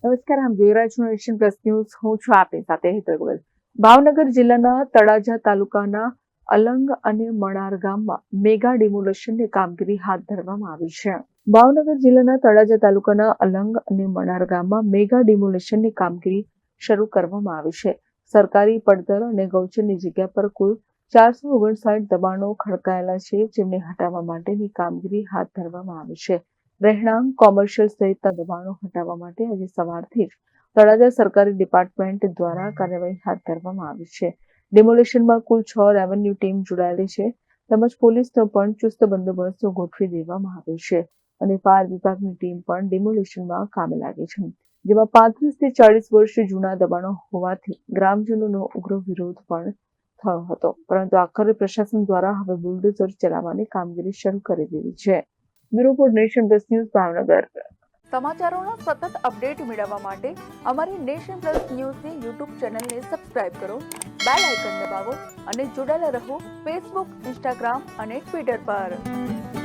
નમસ્કાર, આમ જોઈ રહ્યા છો નેશન પ્લસ ન્યૂઝ. હું છું આપની સાથે હેતલ ગોયલ. ભાવનગર જિલ્લાના તળાજા તાલુકાના અલંગ અને મણાર ગામમાં મેગા ડિમોલેશનની કામગીરી હાથ ધરવામાં આવી છે. ભાવનગર જિલ્લાના તળાજા તાલુકાના અલંગ અને મણાર ગામમાં મેગા ડિમોલેશનની કામગીરી શરૂ કરવામાં આવી છે. સરકારી પડતર અને ગૌચરની જગ્યા પર કુલ 459 દબાણો ખડકાયેલા છે, જેમને હટાવવા માટેની કામગીરી હાથ ધરવામાં આવી છે. રહેણાંક, કોમર્શિયલ સહિતના દબાણો હટાવવા માટે આજે સવારથી જ તળાજા સરકારી ડિપાર્ટમેન્ટ દ્વારા કાર્યવાહી હાથ ધરવામાં આવી છે. ડિમોલેશનમાં કુલ 6 રેવન્યુ ટીમ જોડાયેલી છે, તેમજ પોલીસનો પણ ચુસ્ત બંદોબસ્ત ગોઠવી દેવામાં આવ્યો છે અને ફાયર વિભાગની ટીમ પણ ડિમોલેશનમાં કામે લાગી છે, જેમાં 35 થી 40 વર્ષ જૂના દબાણો હોવાથી ગ્રામજનોનો ઉગ્ર વિરોધ પણ થયો હતો, પરંતુ આખરે પ્રશાસન દ્વારા હવે બુલડોઝર ચલાવવાની કામગીરી શરૂ કરી દીધી છે. Bureau report, Nation Plus News, Bhavnagar. સમાચારોના સતત અપડેટ મેળવવા માટે અમારી નેશન પ્લસ ન્યૂઝની યુટ્યુબ ચેનલને સબસ્ક્રાઇબ કરો, બેલ આઇકન દબાવો અને જોડાયેલા રહો ફેસબુક, ઇન્સ્ટાગ્રામ અને ટ્વિટર પર.